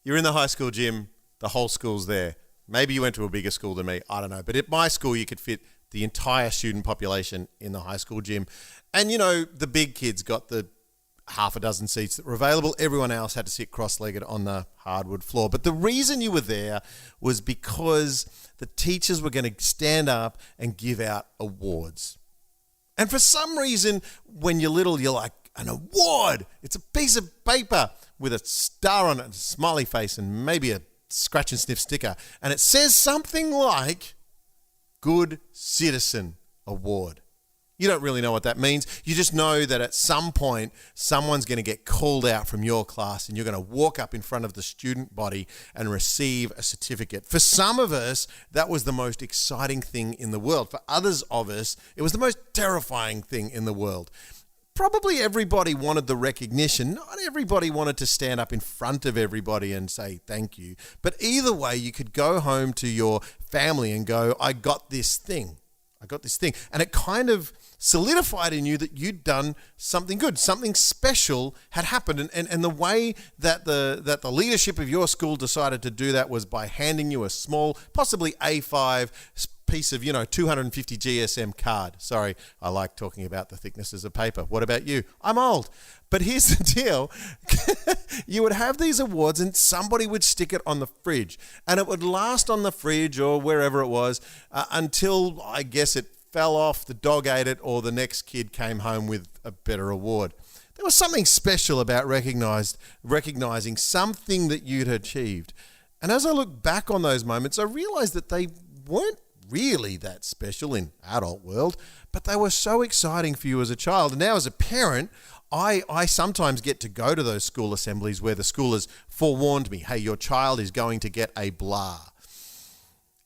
You're in the high school gym, the whole school's there. Maybe you went to a bigger school than me, I don't know. But at my school, you could fit the entire student population in the high school gym. And, you know, the big kids got the half a dozen seats that were available. Everyone else had to sit cross-legged on the hardwood floor. But the reason you were there was because the teachers were going to stand up and give out awards. And for some reason, when you're little, you're like, an award! It's a piece of paper with a star on it, a smiley face, and maybe a scratch and sniff sticker. And it says something like, Good Citizen Award. You don't really know what that means. You just know that at some point, someone's going to get called out from your class and you're going to walk up in front of the student body and receive a certificate. For some of us, that was the most exciting thing in the world. For others of us, it was the most terrifying thing in the world. Probably everybody wanted the recognition. Not everybody wanted to stand up in front of everybody and say thank you. But either way, you could go home to your family and go, I got this thing. I got this thing. And it kind of solidified in you that you'd done something good, something special had happened. And the way that the leadership of your school decided to do that was by handing you a small, possibly A5 piece of, 250 GSM card. Sorry, I like talking about the thicknesses of paper. What about you? I'm old. But here's the deal. You would have these awards and somebody would stick it on the fridge. And it would last on the fridge or wherever it was until, I guess, it fell off, the dog ate it, or the next kid came home with a better award. There was something special about recognizing something that you'd achieved. And as I look back on those moments, I realized that they weren't really that special in adult world, but they were so exciting for you as a child. And now as a parent, I sometimes get to go to those school assemblies where the school has forewarned me, hey, your child is going to get a blah.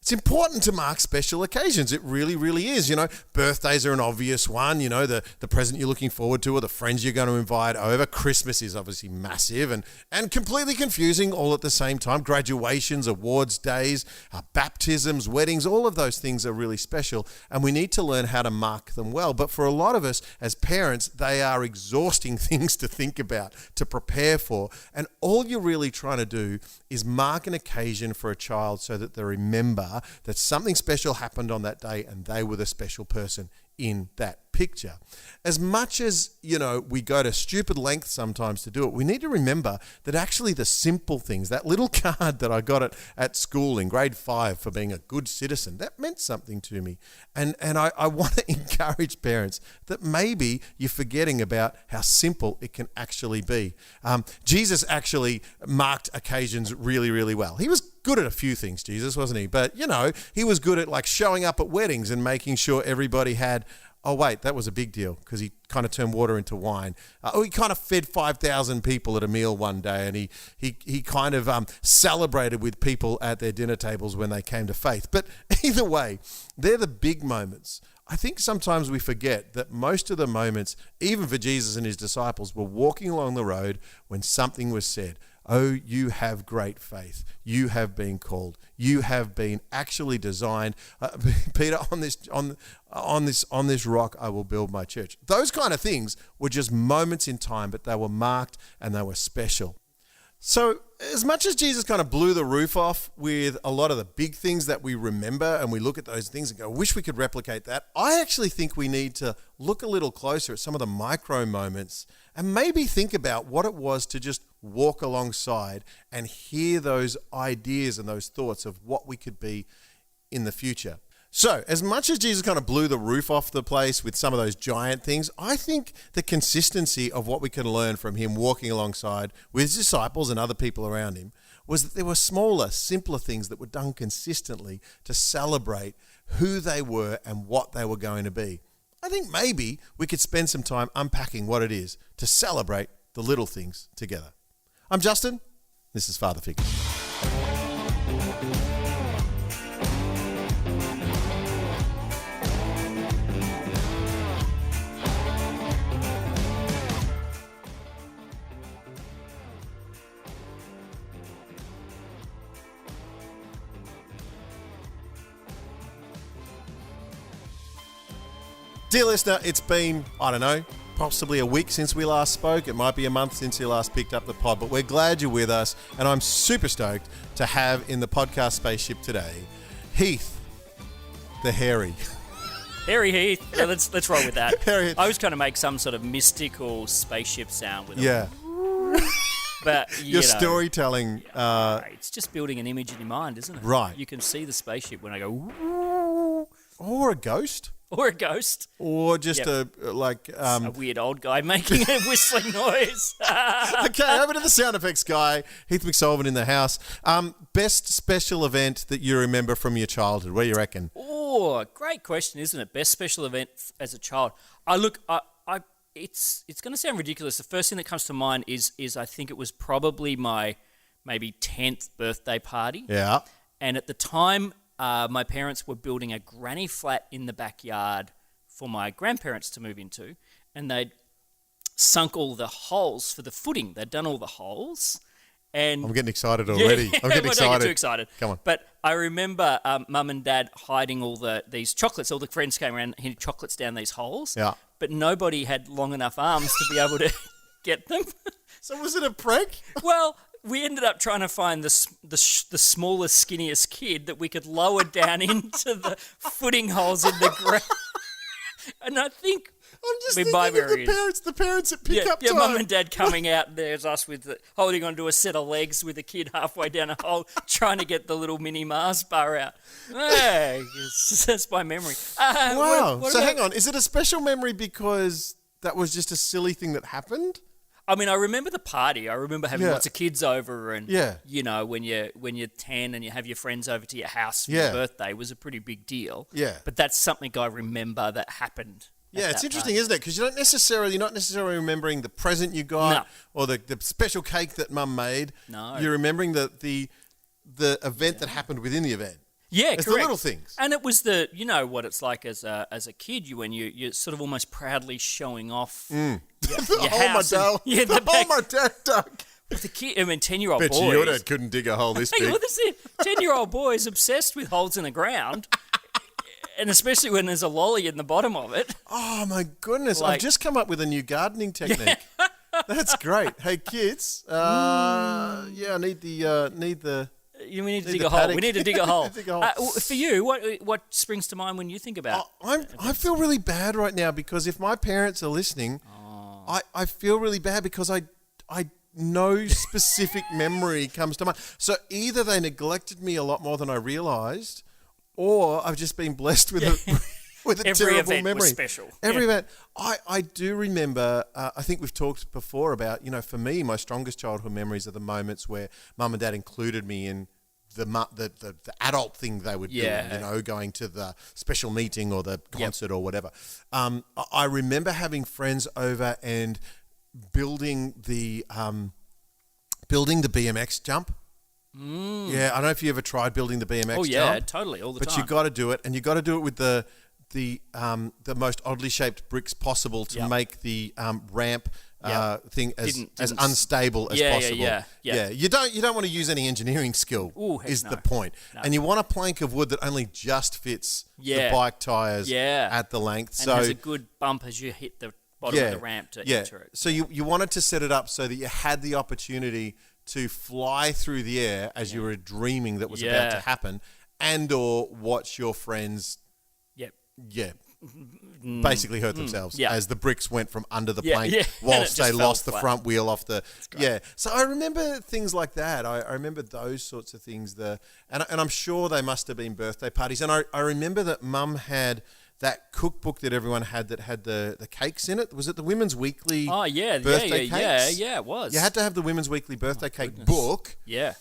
It's important to mark special occasions. It really, really is. Birthdays are an obvious one, the present you're looking forward to or the friends you're going to invite over. Christmas is obviously massive and completely confusing all at the same time. Graduations, awards days, baptisms, weddings, all of those things are really special and we need to learn how to mark them well. But for a lot of us as parents, they are exhausting things to think about, to prepare for. And all you're really trying to do is mark an occasion for a child so that they remember that something special happened on that day and they were the special person in that picture. As much as, we go to stupid lengths sometimes to do it, we need to remember that actually the simple things, that little card that I got at school in grade 5 for being a good citizen, that meant something to me. And I want to encourage parents that maybe you're forgetting about how simple it can actually be. Jesus actually marked occasions really, really well. He was good at a few things, Jesus, wasn't he? But, he was good at showing up at weddings and making sure everybody had, oh, wait, that was a big deal because he kind of turned water into wine. He kind of fed 5,000 people at a meal one day and he kind of celebrated with people at their dinner tables when they came to faith. But either way, they're the big moments. I think sometimes we forget that most of the moments, even for Jesus and his disciples, were walking along the road when something was said. Oh, you have great faith. You have been called. You have been actually designed. Peter, on this rock, I will build my church. Those kind of things were just moments in time, but they were marked and they were special. So as much as Jesus kind of blew the roof off with a lot of the big things that we remember and we look at those things and go, wish we could replicate that, I actually think we need to look a little closer at some of the micro moments and maybe think about what it was to just walk alongside and hear those ideas and those thoughts of what we could be in the future. So, as much as Jesus kind of blew the roof off the place with some of those giant things, I think the consistency of what we can learn from him walking alongside with his disciples and other people around him was that there were smaller, simpler things that were done consistently to celebrate who they were and what they were going to be. I think maybe we could spend some time unpacking what it is to celebrate the little things together. I'm Justin. This is Father Figure. Dear listener, it's been, 2 possibly a week since we last spoke. It might be a month since you last picked up the pod, but we're glad you're with us, and I'm super stoked to have in the podcast spaceship today, Heath, the hairy. Hairy Heath. Yeah, let's roll with that. Hairy Heath. I was trying to make some sort of mystical spaceship sound with it. Yeah. But, Your storytelling. It's just building an image in your mind, isn't it? Right. You can see the spaceship when I go, ooh, Or a ghost. or a ghost. Or just Yep. a A weird old guy making a whistling noise. Okay, over to the sound effects guy, Heath McSullivan in the house. Best special event that you remember from your childhood? What do you reckon? Oh, great question, isn't it? Best special event as a child. It's going to sound ridiculous. The first thing that comes to mind is I think it was probably my maybe 10th birthday party. Yeah. And at the time, my parents were building a granny flat in the backyard for my grandparents to move into, and they'd sunk all the holes for the footing. They'd done all the holes. And I'm getting excited already. I'm getting excited. Don't get too excited. Come on. But I remember Mum and Dad hiding all these chocolates. All the friends came around and hid chocolates down these holes. Yeah. But nobody had long enough arms to be able to get them. So was it a prank? Well, we ended up trying to find the smallest, skinniest kid that we could lower down into the footing holes in the ground. And I think I'm just We thinking buy of various. the parents at pickup yeah, time. Mum and Dad coming out, and there's us holding onto a set of legs with a kid halfway down a hole, trying to get the little mini Mars bar out. Hey, that's my memory. Wow. What So about- hang on, is it a special memory because that was just a silly thing that happened? I mean, I remember the party. I remember having Yeah. lots of kids over, and Yeah. you know, when you're 10 and you have your friends over to your house for Yeah. your birthday was a pretty big deal. Yeah. But that's something I remember that happened. Yeah, it's interesting, isn't it? Because you're not necessarily remembering the present you got No. or the special cake that Mum made. No. You're remembering the event that happened within the event. Yeah, It's correct. the little things. And it was you know what it's like as a kid, when you're sort of almost proudly showing off your The hole my house. dad, Yeah, the hole my dad dug. the kid, I mean, 10-year-old Bet boys. you your dad couldn't dig a hole this Hey, big. well, that's it. 10-year-old boys obsessed with holes in the ground. And especially when there's a lolly in the bottom of it. Oh my goodness! I've Like- just come up with a new gardening technique. That's great. Hey kids, I need the. We need to Need dig the a hole. paddock. We need to dig a hole. Dig a hole. For you, what springs to mind when you think about? I feel really bad right now because if my parents are listening, I feel really bad because I no specific memory comes to mind. So either they neglected me a lot more than I realised, or I've just been blessed with with a Every terrible event memory. was special. Every Yeah. event. I do remember. I think we've talked before about, for me, my strongest childhood memories are the moments where Mum and Dad included me in the adult thing they were Yeah. doing. Going to the special meeting or the concert or whatever. I remember having friends over and building the BMX jump. Yeah, I don't know if you ever tried building the BMX Oh yeah, jump. totally, all the But time. you got to do it, and you got to do it with the most oddly shaped bricks possible to Yep. make the ramp thing as Didn't- unstable as Yeah, possible. yeah. You don't want to use any engineering skill. Ooh, heck is no. the point. No. And you want a plank of wood that only just fits Yeah. the bike tires Yeah. at the length. and So there's a good bump as you hit the bottom of the ramp to enter it. so you wanted to set it up so that you had the opportunity to fly through the air as you were dreaming that was about to Yeah. happen, and or watch your friends, Yep. basically hurt themselves yeah. as the bricks went from under the Yeah, plank yeah. And whilst it they just fell lost the flat. front wheel off the great. yeah. So I remember things like that. I remember those sorts of things. And I'm sure they must have been birthday parties. And I remember that Mum had that cookbook that everyone had that had the cakes in it. Was it the Women's Weekly? Oh yeah, birthday yeah, cakes? yeah, it was. You had to have the Women's Weekly birthday cake book. Yeah.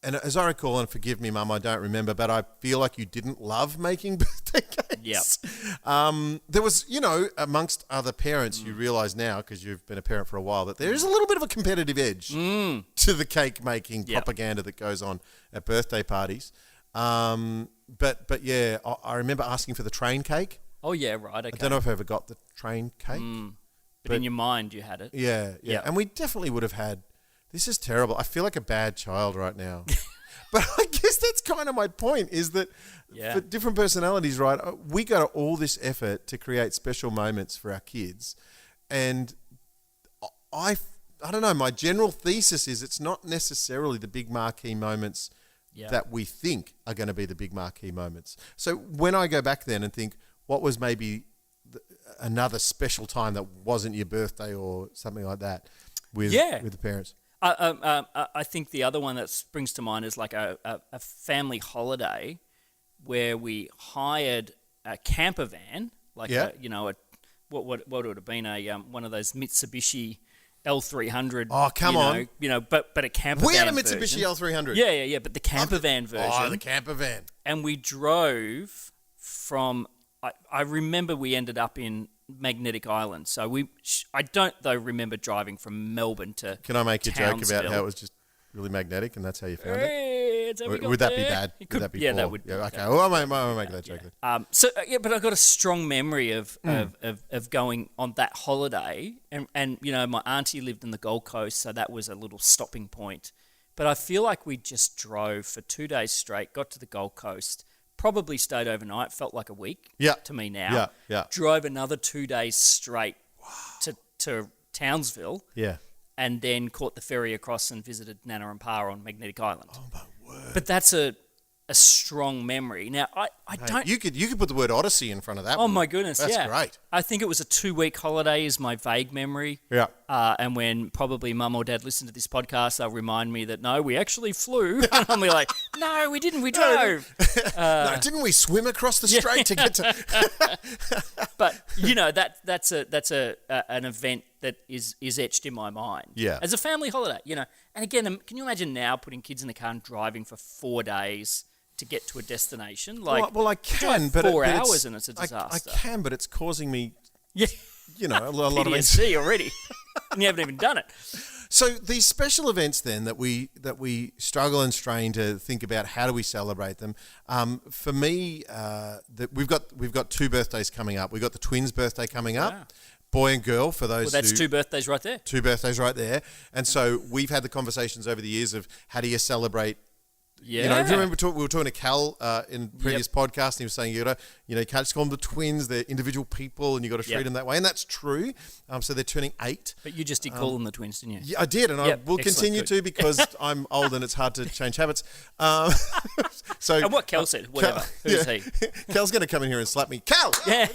And as I recall, and forgive me, Mum, I don't remember, but I feel like you didn't love making birthday cakes. Yep. There was, amongst other parents, you realise now, because you've been a parent for a while, that there is a little bit of a competitive edge to the cake making Yep. propaganda that goes on at birthday parties. But yeah, I remember asking for the train cake. Oh yeah, right. Okay. I don't know if I ever got the train cake. but in your mind, you had it. Yeah. Yeah. And we definitely would have had. This is terrible. I feel like a bad child right now. But I guess that's kind of my point, is that for different personalities, right, we go to all this effort to create special moments for our kids. And I don't know, my general thesis is it's not necessarily the big marquee moments that we think are going to be the big marquee moments. So when I go back then and think, what was maybe another special time that wasn't your birthday or something like that with the parents? I think the other one that springs to mind is like a family holiday where we hired a camper van, like what would it have been, one of those Mitsubishi L300. Oh, come on. But a camper van. We had a Mitsubishi L300. Yeah, but the camper van version. Oh, the camper van. And we drove from, I remember we ended up in Magnetic Island. So I don't, though, remember driving from Melbourne to Can I make a joke about Townsville. how it was just really magnetic and that's how you found it? Would that be bad? Would that be poor? that would. Yeah, okay. Well, I won't make that joke then. But I got a strong memory of going on that holiday, and my auntie lived in the Gold Coast, so that was a little stopping point. But I feel like we just drove for 2 days straight, got to the Gold Coast, probably stayed overnight, felt like a week to me now. Yeah. Drove another 2 days straight to Townsville. Yeah. And then caught the ferry across and visited Nana and Pa on Magnetic Island. Oh, my word. But that's a strong memory. Now, I don't... You could put the word Odyssey in front of that Oh, one. my goodness, That's great. I think it was a 2-week holiday is my vague memory. Yeah. And when probably mum or dad listen to this podcast, they'll remind me that, no, we actually flew. And I'll be like, no, we didn't, we drove. No, didn't we swim across the strait to get to... But, that's an event that is etched in my mind. Yeah. As a family holiday, And again, can you imagine now putting kids in the car and driving for 4 days to get to a destination? Well, I can, but 4 hours and it's a disaster. I can, but it's causing me, a lot of PTSD already, and you haven't even done it. So these special events then that we struggle and strain to think about, how do we celebrate them? For me, we've got 2 birthdays coming up. We've got the twins' birthday coming up. Wow. Boy and girl, for those Well, that's 2 birthdays right there. 2 birthdays right there. And so we've had the conversations over the years of how do you celebrate. Yeah. Do you remember we were talking to Cal in previous podcast, and he was saying you can't just call them the twins; they're individual people, and you got to treat them that way, and that's true. So they're turning 8. But you just did call them the twins, didn't you? Yeah, I did, and I will continue to because I'm old and it's hard to change habits. So and what Cal said, whatever. Who's he? Cal's going to come in here and slap me. Cal. Yeah.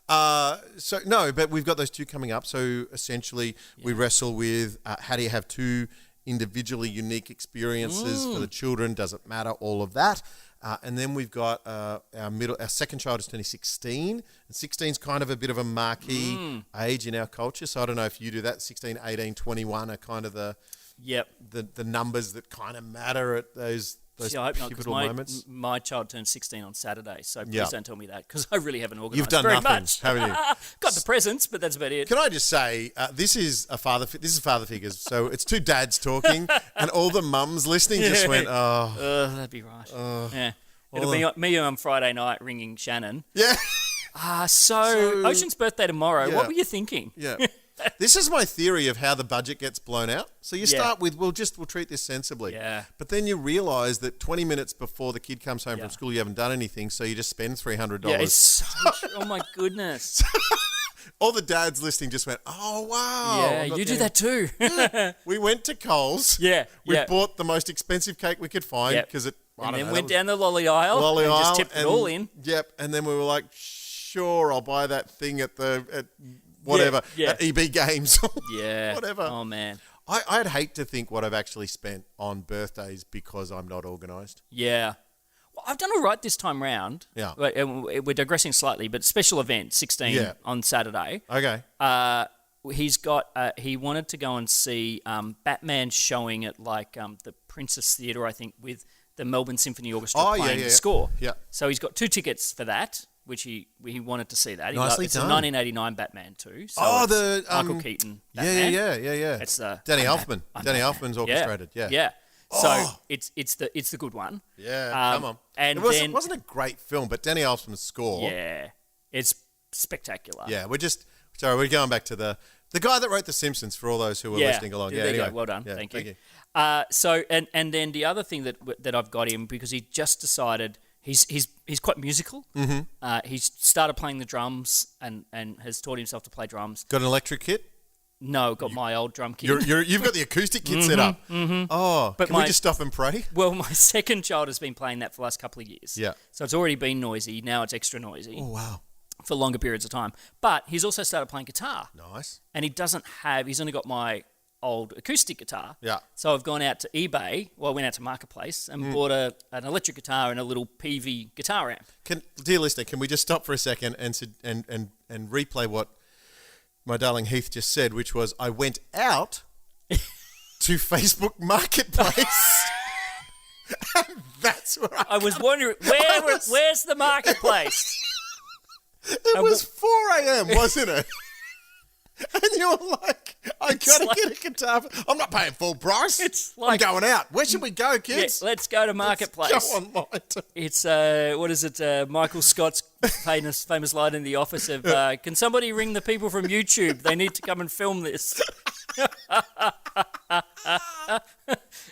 But we've got those 2 coming up. So essentially, we wrestle with how do you have 2 individually unique experiences for the children? Does it matter? All of that. And then we've got our second child is turning 16. And 16 is kind of a bit of a marquee age in our culture. So I don't know if you do that. 16, 18, 21 are kind of the numbers that kind of matter at those pivotal moments. My child turned 16 on Saturday, so please don't tell me that because I really haven't organised You've done very nothing, much. haven't you? Got the presents, but that's about it. Can I just say, this is father figures. So it's 2 dads talking, and all the mums listening just went, oh. That'd be right. Yeah. It'll be me on Friday night ringing Shannon. Yeah. So Ocean's birthday tomorrow. Yeah. What were you thinking? Yeah. This is my theory of how the budget gets blown out. So you start with, we'll treat this sensibly. Yeah. But then you realise that 20 minutes before the kid comes home from school, you haven't done anything, so you just spend $300. Yeah, it's so true. Oh my goodness. All the dads listening just went, oh, wow. Yeah, you do that too. We went to Coles. Yeah. We bought the most expensive cake we could find because it... And then went down the lolly aisle and just tipped it all in. Yep. And then we were like, sure, I'll buy that thing at whatever, at EB Games. Yeah. Whatever. Oh, man. I'd hate to think what I've actually spent on birthdays because I'm not organised. Yeah. Well, I've done all right this time round. Yeah. We're digressing slightly, but special event, 16 on Saturday. Okay. He wanted to go and see Batman showing at the Princess Theatre, I think, with the Melbourne Symphony Orchestra playing the score. Yeah. So he's got 2 tickets for that, which he wanted to see that. Nicely it's done. a 1989 Batman too. So the Michael Keaton Batman. Yeah. It's the Danny Elfman. Danny Elfman's orchestrated. Yeah. So it's the good one. Yeah. Come on. And it wasn't a great film, but Danny Elfman's score. Yeah. It's spectacular. Yeah. We're going back to the The guy that wrote The Simpsons, for all those who were listening along. There you go. Well done. Thank you. So then the other thing that I've got him, because he just decided he's quite musical. Mm-hmm. He's started playing the drums and has taught himself to play drums. Got an electric kit? No, got my old drum kit. You've got the acoustic kit set up. Mm-hmm. Oh, but can we just stop and pray? Well, my second child has been playing that for the last couple of years. Yeah. So it's already been noisy. Now it's extra noisy. Oh, wow. For longer periods of time. But he's also started playing guitar. Nice. And he's only got my old acoustic guitar. Yeah. So I've gone out to eBay, I went out to Marketplace and bought an electric guitar and a little PV guitar amp. Dear listener, can we just stop for a second and replay what my darling Heath just said, which was, I went out to Facebook Marketplace. And that's where I was wondering, where's the Marketplace? It was 4 a.m., wasn't it? And you were like, I got to get a guitar. I'm not paying full price. It's like, I'm going out. Where should we go, kids? Yeah, let's go to Marketplace. Let's go online. It's, what is it, Michael Scott's famous line in The Office of, can somebody ring the people from YouTube? They need to come and film this.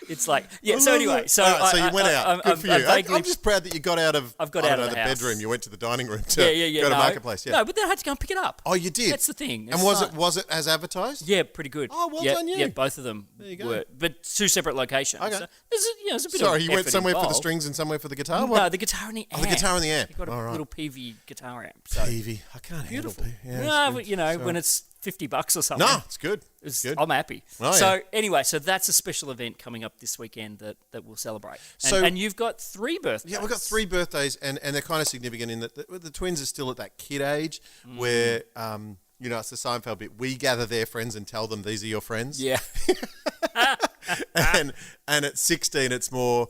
It's like, so anyway. So you went out. Good for you. I'm just proud that you got out of, I've got out of the house. bedroom. You went to the dining room to go to Marketplace. Yeah. No, but then I had to go and pick it up. Oh, you did? That's the thing. And was it as advertised? Yeah, pretty good. Oh, well done you. Yeah, both of them were. But two separate locations. Okay. So there's a bit Sorry, of you went somewhere involved. for the strings and somewhere for the guitar? No, the guitar and the amp. Oh, the guitar and the amp. You've got a little PV guitar amp. So. PV. I can't Beautiful. handle PV. Yeah, when it's $50 or something. No, it's good. It's good. I'm happy. Oh, so anyway, that's a special event coming up this weekend that we'll celebrate. And you've got 3 birthdays. Yeah, we've got 3 birthdays, and they're kind of significant in that the twins are still at that kid age where, it's the Seinfeld bit. We gather their friends and tell them these are your friends. Yeah. and at 16, it's more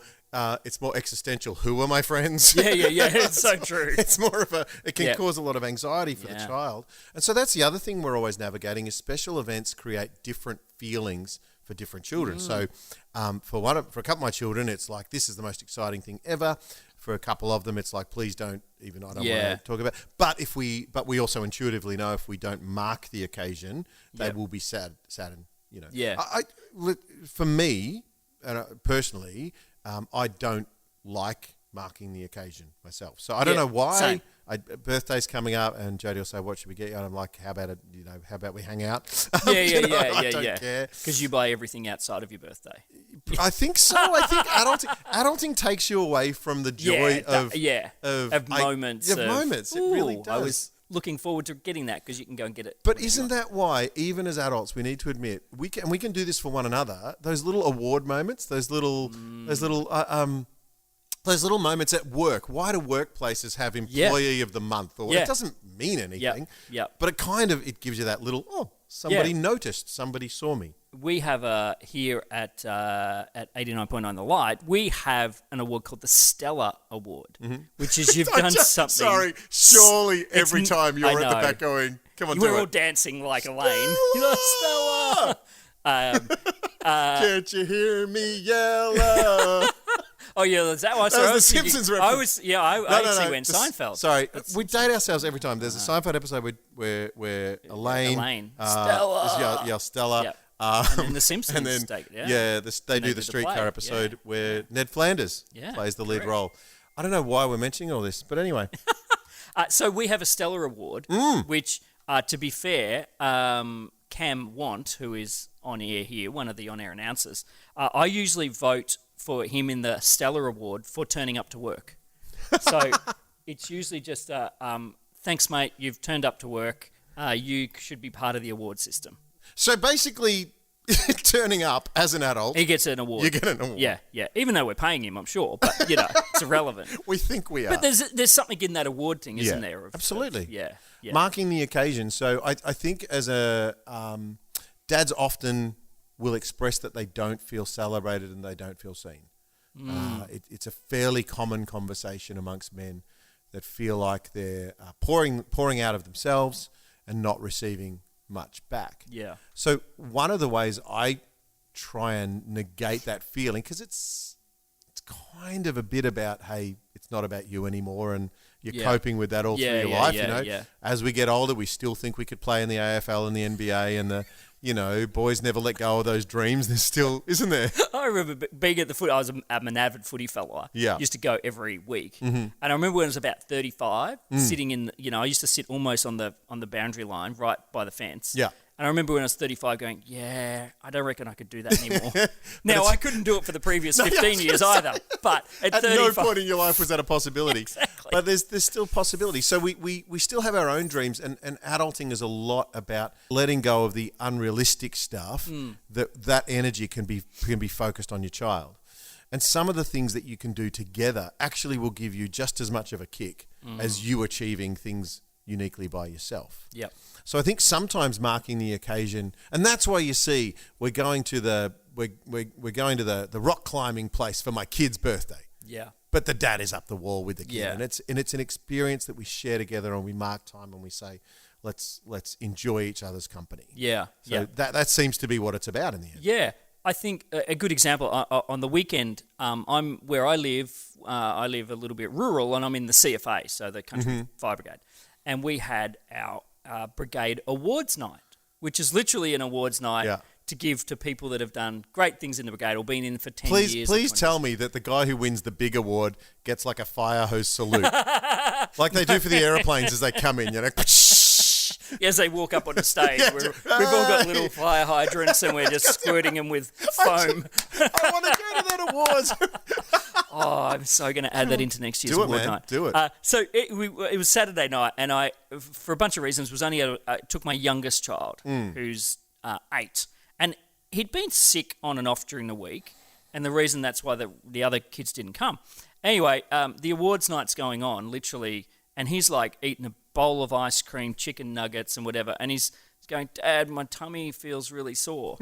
existential. Who are my friends? Yeah. It's so true. It's more of it can cause a lot of anxiety for the child. And so that's the other thing we're always navigating is special events create different feelings for different children. So for a couple of my children, it's like, this is the most exciting thing ever. For a couple of them, it's like, please don't even, I don't want to talk about. But we also intuitively know if we don't mark the occasion, they will be saddened. Yeah. For me, personally, I don't like marking the occasion myself. So I don't know why. Same. Birthday's coming up, and Jodie will say, "What should we get you?" And I'm like, "How about How about we hang out?" I don't care because you buy everything outside of your birthday. I think so. I think adulting takes you away from the joy of moments. Moments. It really does. I was looking forward to getting that because you can go and get it. But isn't that why, even as adults, we need to admit we can do this for one another? Those little award moments, those little moments at work. Why do workplaces have employee of the month? Or it doesn't mean anything. But it gives you that little somebody noticed, somebody saw me. We have here at 89.9 The Light, we have an award called the Stellar Award, which is you've done something. Sorry, surely every time you're at the back going, come on, you were all dancing like Elaine. Stella! Can't you hear me yell? Oh yeah, is that why? That was the Simpsons reference. I actually went Seinfeld. Sorry, we date ourselves every time. There's a Seinfeld episode where Elaine Stella, yell Stella. Yep. And then the Simpsons take it. They do the streetcar episode where Ned Flanders plays the lead role. I don't know why we're mentioning all this, but anyway. So we have a Stellar Award, which, to be fair, Cam Want, who is on air here, one of the on-air announcers, I usually vote for him in the Stellar Award for turning up to work. So it's usually just, thanks, mate, you've turned up to work. You should be part of the award system. So basically, turning up as an adult, he gets an award. You get an award. Yeah. Even though we're paying him, I'm sure, but it's irrelevant. We think we are. But there's something in that award thing, isn't there? Absolutely. Yeah. Marking the occasion. So I think as a dads often will express that they don't feel celebrated and they don't feel seen. It's a fairly common conversation amongst men that feel like they're pouring out of themselves and not receiving much back. Yeah. So one of the ways I try and negate that feeling, because it's kind of a bit about, hey, it's not about you anymore, and you're Yeah. coping with that all Yeah, through your yeah, life. yeah, yeah. As we get older, we still think we could play in the AFL and the NBA, and the boys never let go of those dreams. There's still, isn't there? I remember being at the foot. I'm an avid footy fella. Yeah. Used to go every week, and I remember when I was about 35, sitting in. I used to sit almost on the boundary line, right by the fence. Yeah. And I remember when I was 35 going, I don't reckon I could do that anymore. Now, I couldn't do it for the previous 15 years either, but at 35... no point in your life was that a possibility. Exactly. But there's still possibility. So we still have our own dreams, and adulting is a lot about letting go of the unrealistic stuff, that energy can be focused on your child. And some of the things that you can do together actually will give you just as much of a kick as you achieving things uniquely by yourself. Yep. So I think sometimes marking the occasion, and that's why you see we're going to the rock climbing place for my kid's birthday. Yeah. But the dad is up the wall with the kid, Yeah. and it's an experience that we share together, and we mark time, and we say, let's enjoy each other's company. Yeah. So that seems to be what it's about in the end. Yeah. I think a good example on the weekend. I'm where I live. I live a little bit rural, and I'm in the CFA, so the Country Fire Brigade, and we had our brigade awards night, which is literally an awards night to give to people that have done great things in the brigade or been in for 10 years. Please tell me that the guy who wins the big award gets like a fire hose salute, like they do for the airplanes as they come in. As they walk up on the stage, we've all got little fire hydrants and we're just squirting them with foam. I want to go to that awards. Oh, I'm so going to add that into next year's award night. Do it. So it was Saturday night, and I, for a bunch of reasons, was only took my youngest child, who's 8, and he'd been sick on and off during the week, and the reason that's why the other kids didn't come. Anyway, the awards night's going on, literally, and he's like eating a bowl of ice cream, chicken nuggets, and whatever, and he's going, "Dad, my tummy feels really sore."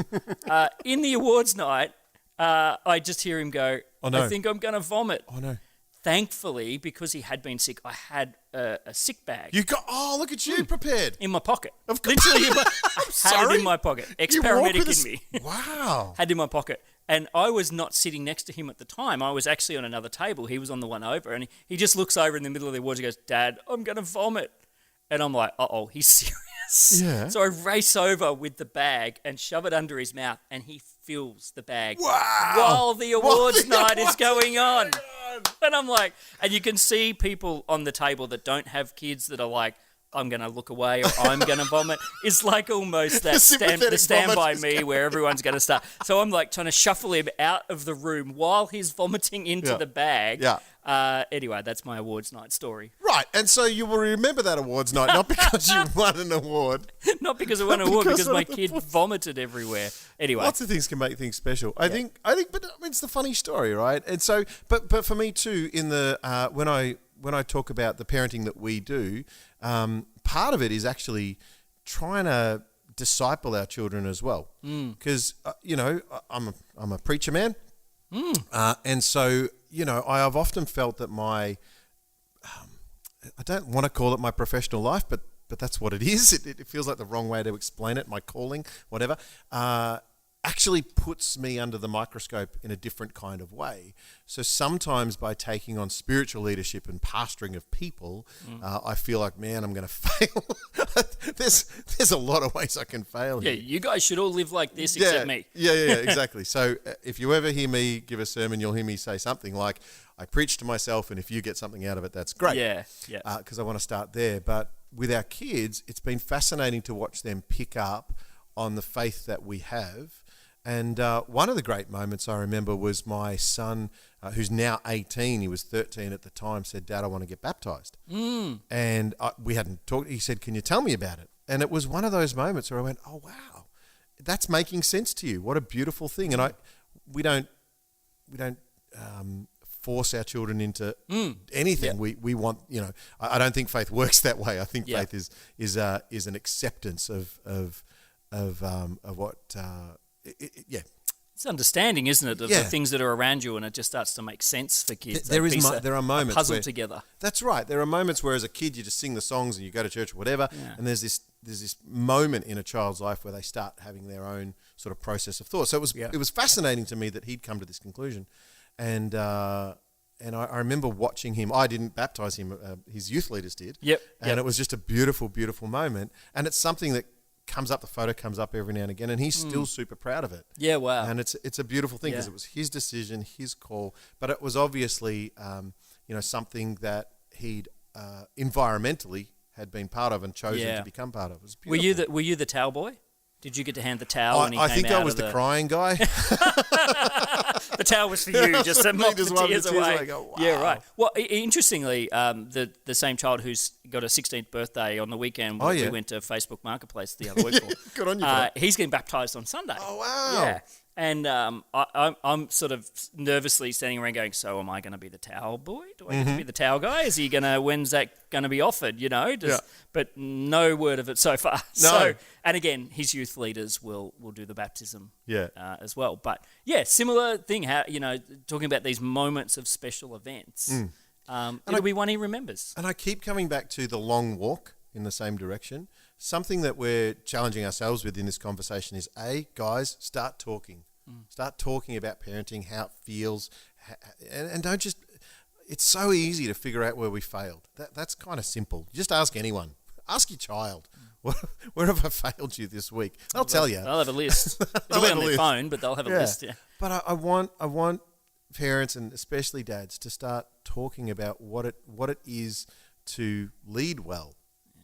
In the awards night, I just hear him go, "Oh no, I think I'm going to vomit." Oh no. Thankfully, because he had been sick, I had a sick bag. You got, look at you, prepared. In my pocket. Of course. Literally, I had it in my pocket. Ex-paramedic in me. Wow. Had it in my pocket. And I was not sitting next to him at the time. I was actually on another table. He was on the one over. And he just looks over in the middle of the awards and goes, "Dad, I'm going to vomit." And I'm like, uh-oh, he's serious. Yeah. So I race over with the bag and shove it under his mouth, and he fills the bag while the awards night is going on. And I'm like, and you can see people on the table that don't have kids that are like, "I'm going to look away," or "I'm going to vomit." It's like almost that stand by me where everyone's going to start. So I'm like trying to shuffle him out of the room while he's vomiting into the bag. Yeah. Anyway, that's my awards night story. Right, and so you will remember that awards night, not because you won an award. Not because I won an award, because my kid vomited everywhere. Anyway. Lots of things can make things special. I think, but I mean, it's the funny story, right? And so, but for me too, in the when I talk about the parenting that we do, part of it is actually trying to disciple our children as well, because I'm a preacher man, and so I have often felt that my I don't want to call it my professional life, but that's what it is. It feels like the wrong way to explain it. My calling, whatever, actually puts me under the microscope in a different kind of way. So sometimes by taking on spiritual leadership and pastoring of people, I feel like, man, I'm going to fail. There's a lot of ways I can fail here. Yeah, you guys should all live like this except me. Yeah, exactly. So if you ever hear me give a sermon, you'll hear me say something like, "I preach to myself, and if you get something out of it, that's great." Yeah. Because I want to start there. But with our kids, it's been fascinating to watch them pick up on the faith that we have. And one of the great moments I remember was my son, who's now 18, he was 13 at the time, said, "Dad, I want to get baptized." And we hadn't talked. He said, "Can you tell me about it?" And it was one of those moments where I went, "Oh, wow, that's making sense to you. What a beautiful thing." And we don't force our children into anything. Yeah. We want, I don't think faith works that way. I think faith is an acceptance of what. It's understanding, isn't it, of the things that are around you, and it just starts to make sense for kids. There are moments puzzled together. That's right. There are moments where, as a kid, you just sing the songs and you go to church or whatever, and there's this moment in a child's life where they start having their own sort of process of thought. So it was fascinating to me that he'd come to this conclusion, and I remember watching him. I didn't baptize him. His youth leaders did. Yep. And it was just a beautiful, beautiful moment. And it's something that comes up. The photo comes up every now and again, and he's still super proud of it. Yeah, wow. And it's a beautiful thing because it was his decision, his call. But it was obviously, something that he'd environmentally had been part of and chosen to become part of. It was beautiful. Were you the towel boy? Did you get to hand the towel when he I came think out I was the crying guy. The towel was for you, just to mop the tears away. I go, wow. Yeah, right. Well, interestingly, the same child who's got a 16th birthday on the weekend, we went to Facebook Marketplace the other week. Good on you for that. He's getting baptised on Sunday. Oh, wow. Yeah. And I'm sort of nervously standing around going, so am I going to be the towel boy? Do I get to be the towel guy? Is he going to, when's that going to be offered, But no word of it so far. No. So, and again, his youth leaders will do the baptism as well. But yeah, similar thing, how, talking about these moments of special events. It'll be one he remembers. And I keep coming back to the long walk in the same direction. Something that we're challenging ourselves with in this conversation is, guys, start talking. Start talking about parenting, how it feels, and don't just... It's so easy to figure out where we failed. That's kind of simple. Just ask anyone. Ask your child, where have I failed you this week? They'll tell you. They'll have a list. It'll be on their phone, but they'll have a list, yeah. But I want parents, and especially dads, to start talking about what it is to lead well,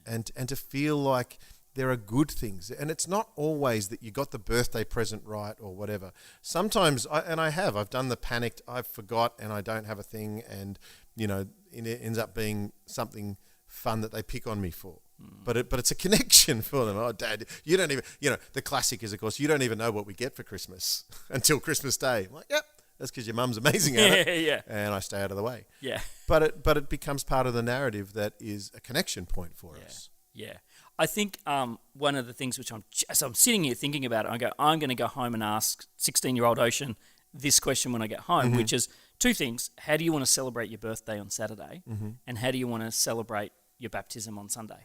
and to feel like there are good things. And it's not always that you got the birthday present right or whatever. Sometimes, I've done the panicked, I forgot and I don't have a thing, and, it ends up being something fun that they pick on me for. But it's a connection for them. Oh, Dad, you don't even, the classic is, of course, you don't even know what we get for Christmas until Christmas Day. I'm like, yep, that's because your mum's amazing at it. Yeah. And I stay out of the way. Yeah. But it becomes part of the narrative that is a connection point for us. Yeah. I think one of the things which I'm sitting here thinking about it, I'm going to go home and ask 16-year-old Ocean this question when I get home, which is two things. How do you want to celebrate your birthday on Saturday? And how do you want to celebrate your baptism on Sunday?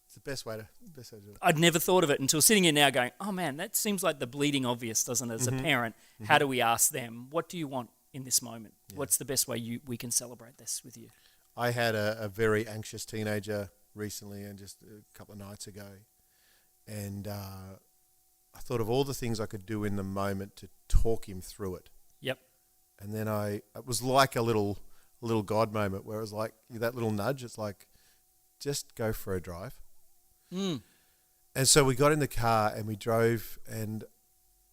It's the best way to do it. I'd never thought of it until sitting here now going, oh man, that seems like the bleeding obvious, doesn't it? As a parent, how do we ask them, what do you want in this moment? Yeah. What's the best way we can celebrate this with you? I had a very anxious teenager recently, and just a couple of nights ago, and I thought of all the things I could do in the moment to talk him through it. Yep. And then it was like a little God moment where it was like that little nudge. It's like, just go for a drive. And so we got in the car and we drove, and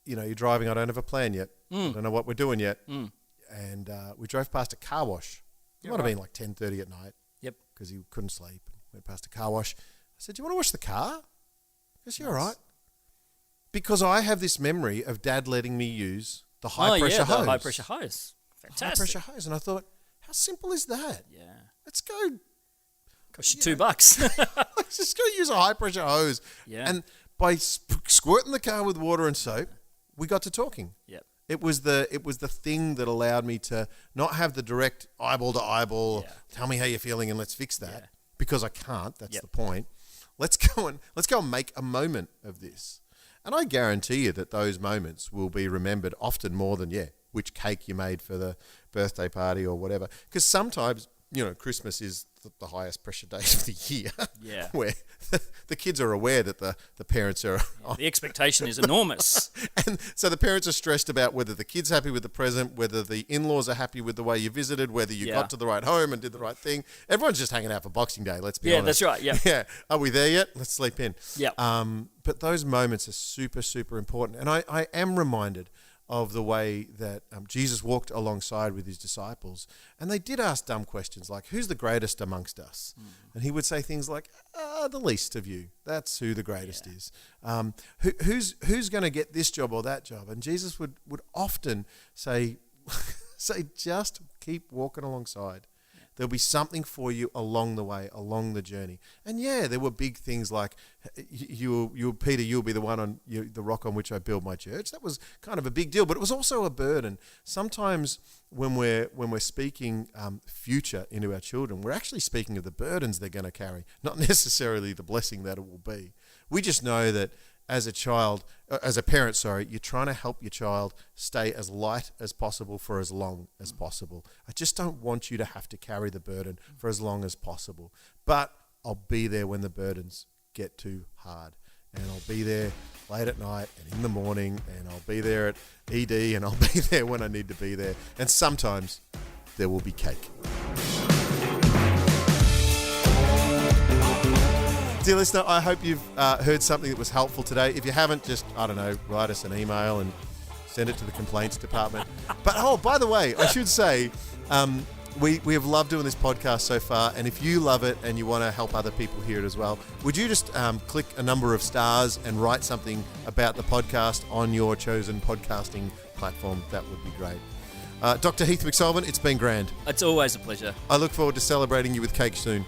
you're driving. I don't have a plan yet. I don't know what we're doing yet. And we drove past a car wash. It might have been like 10:30 at night. Yep. Because he couldn't sleep. Went past a car wash. I said, "Do you want to wash the car?" He goes, "Yeah, all right." Because I have this memory of Dad letting me use the high pressure hose. The high pressure hose. Fantastic. High pressure hose, and I thought, how simple is that? Yeah. Let's go. Cost you $2. Let's just go use a high pressure hose. Yeah. And by squirting the car with water and soap, we got to talking. Yep. It was the thing that allowed me to not have the direct eyeball to eyeball. Yeah. Tell me how you're feeling and let's fix that. Yeah. Because I can't. That's the point. Let's go and make a moment of this. And I guarantee you that those moments will be remembered often more than which cake you made for the birthday party or whatever. Because sometimes Christmas is the highest pressure day of the year. Yeah. Where the kids are aware that the parents are... Yeah, the expectation is enormous. And so the parents are stressed about whether the kid's happy with the present, whether the in-laws are happy with the way you visited, whether you got to the right home and did the right thing. Everyone's just hanging out for Boxing Day, let's be honest. Yeah, that's right, yeah. Yeah. Are we there yet? Let's sleep in. Yeah. But those moments are super, super important. And I am reminded of the way that Jesus walked alongside with his disciples, and they did ask dumb questions like, who's the greatest amongst us? And he would say things like, the least of you. That's who the greatest is. Who's going to get this job or that job? And Jesus would often say, just keep walking alongside. There'll be something for you along the way, along the journey. And there were big things like, Peter, you'll be the one on the rock on which I build my church. That was kind of a big deal, but it was also a burden. Sometimes when we're speaking future into our children, we're actually speaking of the burdens they're going to carry, not necessarily the blessing that it will be. We just know that as a child, as a parent, sorry, you're trying to help your child stay as light as possible for as long as possible. I just don't want you to have to carry the burden for as long as possible. But I'll be there when the burdens get too hard. And I'll be there late at night and in the morning, and I'll be there at ED, and I'll be there when I need to be there. And sometimes there will be cake. Dear listener, I hope you've heard something that was helpful today. If you haven't, just, I don't know, write us an email and send it to the complaints department. But, oh, by the way, I should say, we have loved doing this podcast so far, and if you love it and you want to help other people hear it as well, would you just click a number of stars and write something about the podcast on your chosen podcasting platform? That would be great. Dr. Heath McSullivan, it's been grand. It's always a pleasure. I look forward to celebrating you with cake soon.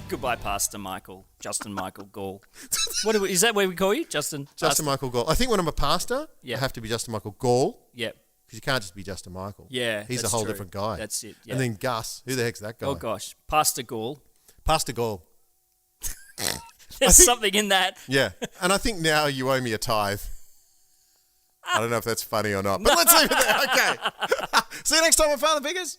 Goodbye, Pastor Michael. Justin Michael Gall. Is that what we call you? Justin Michael Gall. I think when I'm a pastor, I have to be Justin Michael Gall. Yeah. Because you can't just be Justin Michael. Yeah, he's a whole different guy. That's it. Yeah. And then Gus, who the heck's that guy? Oh gosh, Pastor Gall. Pastor Gall. There's something in that. Yeah, and I think now you owe me a tithe. I don't know if that's funny or not, but let's leave it there. Okay. See you next time on Father Figures.